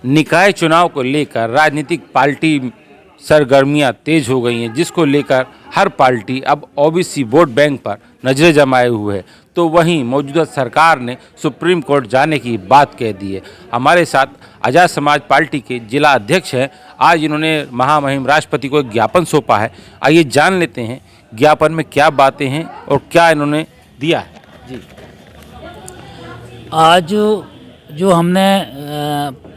निकाय चुनाव को लेकर राजनीतिक पार्टी सरगर्मियां तेज हो गई हैं, जिसको लेकर हर पार्टी अब ओबीसी वोट बैंक पर नजरें जमाए हुए है। तो वहीं मौजूदा सरकार ने सुप्रीम कोर्ट जाने की बात कह दी है। हमारे साथ आज़ाद समाज पार्टी के जिला अध्यक्ष हैं। आज इन्होंने महामहिम राष्ट्रपति को एक ज्ञापन सौंपा है। आइए जान लेते हैं ज्ञापन में क्या बातें हैं और क्या इन्होंने दिया है। जी, आज जो हमने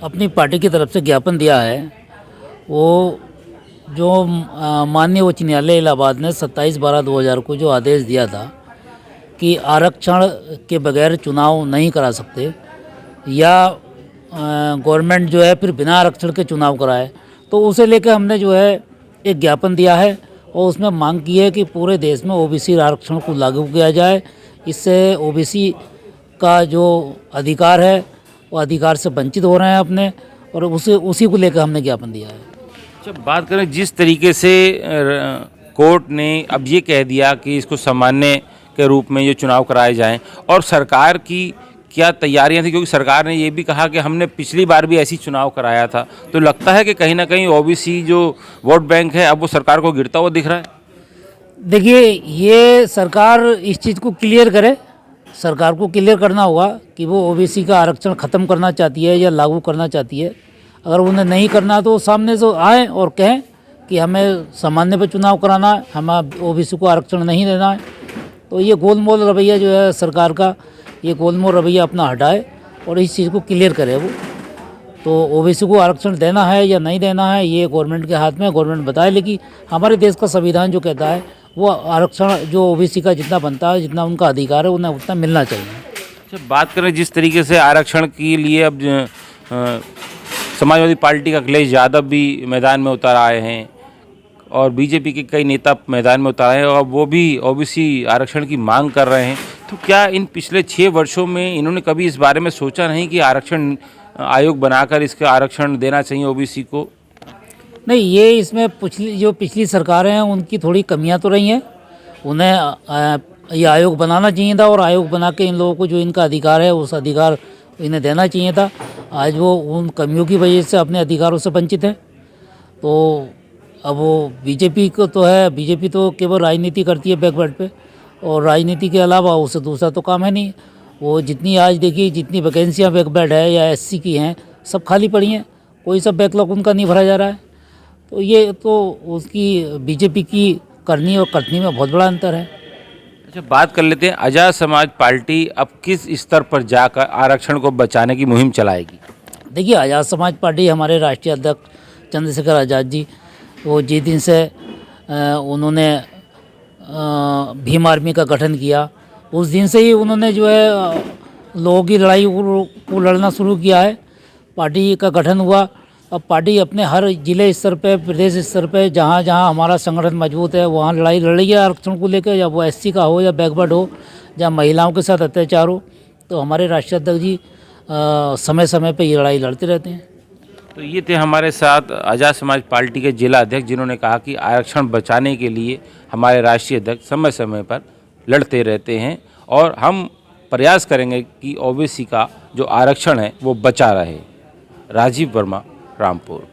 अपनी पार्टी की तरफ से ज्ञापन दिया है, वो जो माननीय उच्च न्यायालय इलाहाबाद ने 27/12/2000 को जो आदेश दिया था कि आरक्षण के बगैर चुनाव नहीं करा सकते या गवर्नमेंट जो है फिर बिना आरक्षण के चुनाव कराए, तो उसे लेकर हमने जो है एक ज्ञापन दिया है और उसमें मांग की है कि पूरे देश में ओबीसी आरक्षण को लागू किया जाए। इससे ओबीसी का जो अधिकार है वो अधिकार से वंचित हो रहे हैं अपने, और उसी को लेकर हमने ज्ञापन दिया है। जब बात करें जिस तरीके से कोर्ट ने अब ये कह दिया कि इसको सामान्य के रूप में ये चुनाव कराए जाएं, और सरकार की क्या तैयारियां थी, क्योंकि सरकार ने ये भी कहा कि हमने पिछली बार भी ऐसी चुनाव कराया था, तो लगता है कि कहीं ना कहीं ओबीसी जो वोट बैंक है अब वो सरकार को गिरता हुआ दिख रहा है। देखिए, ये सरकार इस चीज़ को क्लियर करे, सरकार को क्लियर करना होगा कि वो ओबीसी का आरक्षण ख़त्म करना चाहती है या लागू करना चाहती है। अगर उन्हें नहीं करना तो सामने से आएँ और कहें कि हमें सामान्य पे चुनाव कराना है, हमें ओबीसी को आरक्षण नहीं देना है। तो ये गोलमोल रवैया जो है सरकार का, ये गोलमोल रवैया अपना हटाए और इस चीज़ को क्लियर करे वो। तो ओबीसी को आरक्षण देना है या नहीं देना है ये गवर्नमेंट के हाथ में, गवर्नमेंट बताए। लेकिन हमारे देश का संविधान जो कहता है वो आरक्षण जो ओबीसी का जितना बनता है, जितना उनका अधिकार है, उन्हें उतना मिलना चाहिए। जब बात करें जिस तरीके से आरक्षण के लिए अब समाजवादी पार्टी का अखिलेश यादव भी मैदान में उतर आए हैं और बीजेपी के कई नेता मैदान में उतर आए हैं और वो भी ओबीसी आरक्षण की मांग कर रहे हैं, तो क्या इन पिछले 6 वर्षों में इन्होंने कभी इस बारे में सोचा नहीं कि आरक्षण आयोग बनाकर इसका आरक्षण देना चाहिए ओबीसी को? नहीं, ये इसमें पिछली सरकारें हैं उनकी थोड़ी कमियां तो रही हैं। उन्हें ये आयोग बनाना चाहिए था और आयोग बना के इन लोगों को जो इनका अधिकार है उस अधिकार इन्हें देना चाहिए था। आज वो उन कमियों की वजह से अपने अधिकारों से वंचित है। तो अब वो बीजेपी को तो है, बीजेपी तो केवल राजनीति करती है बैकवर्ड पे, और राजनीति के अलावा उसे दूसरा तो काम है नहीं। वो जितनी आज देखिए जितनी वैकेंसियाँ बैकवर्ड है या एससी की हैं सब खाली पड़ी हैं, कोई सब बैकलॉग उनका नहीं भरा जा रहा है। तो ये तो उसकी बीजेपी की करनी और कथनी में बहुत बड़ा अंतर है। अच्छा, बात कर लेते हैं आज़ाद समाज पार्टी अब किस स्तर पर जाकर आरक्षण को बचाने की मुहिम चलाएगी? देखिए, आज़ाद समाज पार्टी हमारे राष्ट्रीय अध्यक्ष चंद्रशेखर आज़ाद जी, वो जिस दिन से उन्होंने भीम आर्मी का गठन किया उस दिन से ही उन्होंने जो है लोगों की लड़ाई को लड़ना शुरू किया है। पार्टी का गठन हुआ, अब पार्टी अपने हर जिले स्तर पे, प्रदेश स्तर पे, जहाँ जहाँ हमारा संगठन मजबूत है वहाँ लड़ाई लड़ रही है आरक्षण को लेकर, या वो एससी का हो या बैकवर्ड हो, या महिलाओं के साथ अत्याचार हो। तो हमारे राष्ट्रीय अध्यक्ष जी समय समय पे ये लड़ाई लड़ते रहते हैं। तो ये थे हमारे साथ आज़ाद समाज पार्टी के जिला अध्यक्ष, जिन्होंने कहा कि आरक्षण बचाने के लिए हमारे राष्ट्रीय अध्यक्ष समय समय पर लड़ते रहते हैं और हम प्रयास करेंगे कि ओबीसी का जो आरक्षण है वो बचा रहे। राजीव वर्मा, रामपुर।